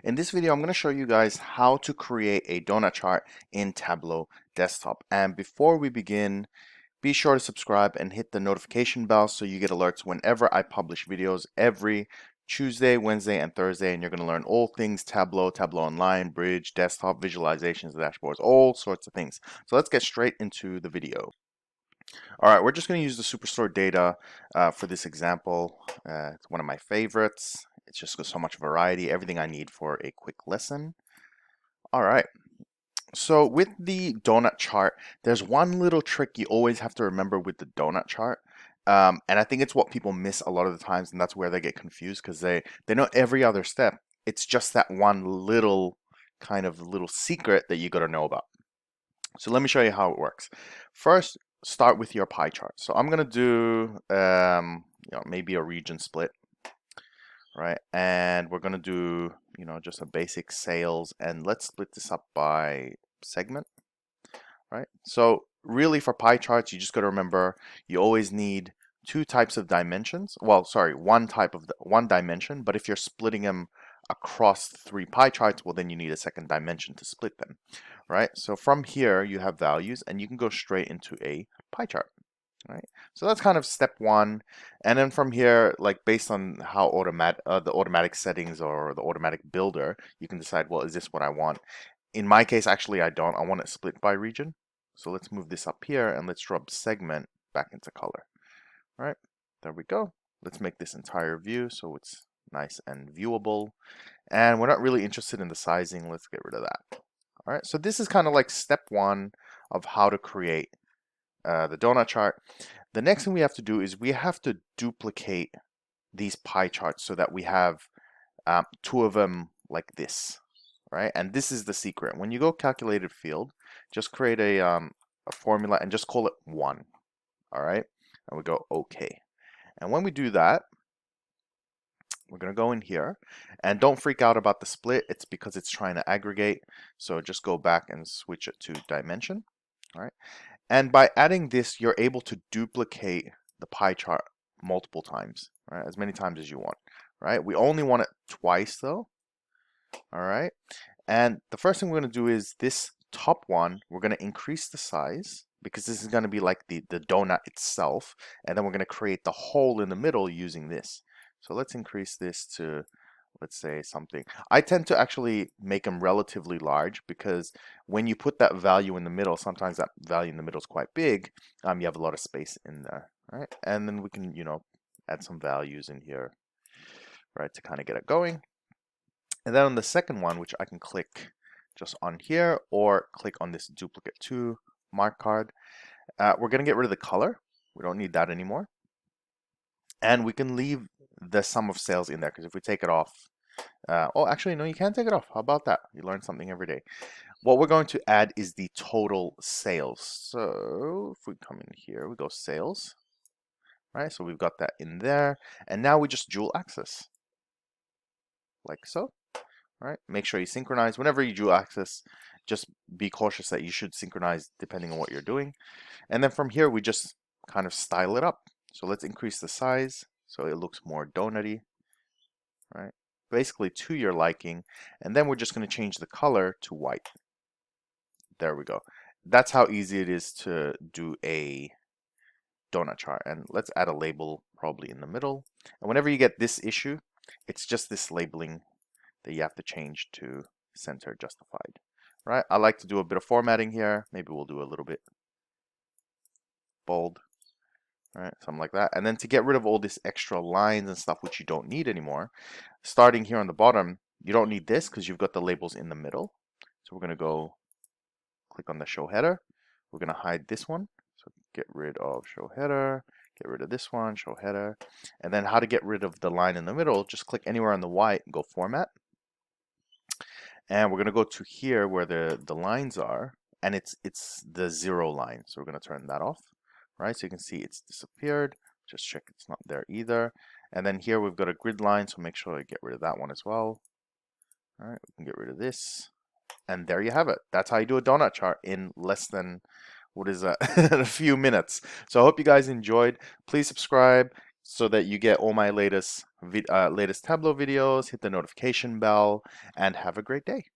In this video, I'm going to show you guys how to create a donut chart in Tableau Desktop. And before we begin, be sure to subscribe and hit the notification bell so you get alerts whenever I publish videos every Tuesday, Wednesday, and Thursday. And you're going to learn all things Tableau, Tableau Online, Bridge, desktop, visualizations, dashboards, all sorts of things. So let's get straight into the video. All right, we're just going to use the Superstore data for this example. It's one of my favorites. It's just got so much variety, everything I need for a quick lesson. All right, so with the donut chart, there's one little trick you always have to remember with the donut chart. And I think it's what people miss a lot of the times, and that's where they get confused because they know every other step. It's just that one little kind of little secret that you got to know about. So let me show you how it works. First, start with your pie chart. So I'm gonna do maybe a region split, right? And we're gonna do just a basic sales, and let's split this up by segment, right? So really for pie charts, you just got to remember you always need two types of dimensions. Well, sorry, one dimension, but if you're splitting them across three pie charts, well, then you need a second dimension to split them, right? So from here, you have values, and you can go straight into a pie chart, right? So that's kind of step one. And then from here, like based on how the automatic settings or the automatic builder, you can decide, well, is this what I want? In my case, actually, I don't. I want it split by region. So let's move this up here and let's drop segment back into color. All right, there we go. Let's make this entire view so it's nice and viewable. And we're not really interested in the sizing. Let's get rid of that. All right, so this is kind of like step one of how to create the donut chart. The next thing we have to do is we have to duplicate these pie charts so that we have two of them like this, right? And this is the secret. When you go calculated field, just create a formula and just call it 1, all right? And we go OK. And when we do that, we're going to go in here, and don't freak out about the split. It's because it's trying to aggregate. So just go back and switch it to dimension, all right? And by adding this, you're able to duplicate the pie chart multiple times, right? As many times as you want, right? We only want it twice though, all right? And the first thing we're going to do is this top one, we're going to increase the size because this is going to be like the donut itself. And then we're going to create the hole in the middle using this. So let's increase this to, let's say something. I tend to actually make them relatively large because when you put that value in the middle, sometimes that value in the middle is quite big. You have a lot of space in there, right? And then we can, add some values in here, right, to kind of get it going. And then on the second one, which I can click just on here or click on this duplicate 2 mark card, we're going to get rid of the color. We don't need that anymore. And we can leave the sum of sales in there because if we take it off, oh, actually, no, you can't take it off. How about that? You learn something every day. What we're going to add is the total sales. So if we come in here, we go sales, right? So we've got that in there. And now we just dual access, like so. All right, make sure you synchronize. Whenever you dual access, just be cautious that you should synchronize depending on what you're doing. And then from here, we just kind of style it up. So let's increase the size so it looks more donutty, right? Basically to your liking. And then we're just going to change the color to white. There we go. That's how easy it is to do a donut chart. And let's add a label probably in the middle. And whenever you get this issue, it's just this labeling that you have to change to center justified, right? I like to do a bit of formatting here. Maybe we'll do a little bit bold, right? Something like that. And then to get rid of all this extra lines and stuff which you don't need anymore, starting here on the bottom, you don't need this because you've got the labels in the middle. So we're going to go click on the show header. We're going to hide this one. So get rid of show header, get rid of this one, show header. And then how to get rid of the line in the middle, just click anywhere on the white and go format. And we're going to go to here where the lines are, and it's the 0 line. So we're going to turn that off, right? So you can see it's disappeared. Just check it's not there either. And then here we've got a grid line, so make sure I get rid of that one as well. All right, we can get rid of this. And there you have it. That's how you do a donut chart in less than, what is that, a few minutes. So I hope you guys enjoyed. Please subscribe. so that you get all my latest Tableau videos. Hit the notification bell and have a great day.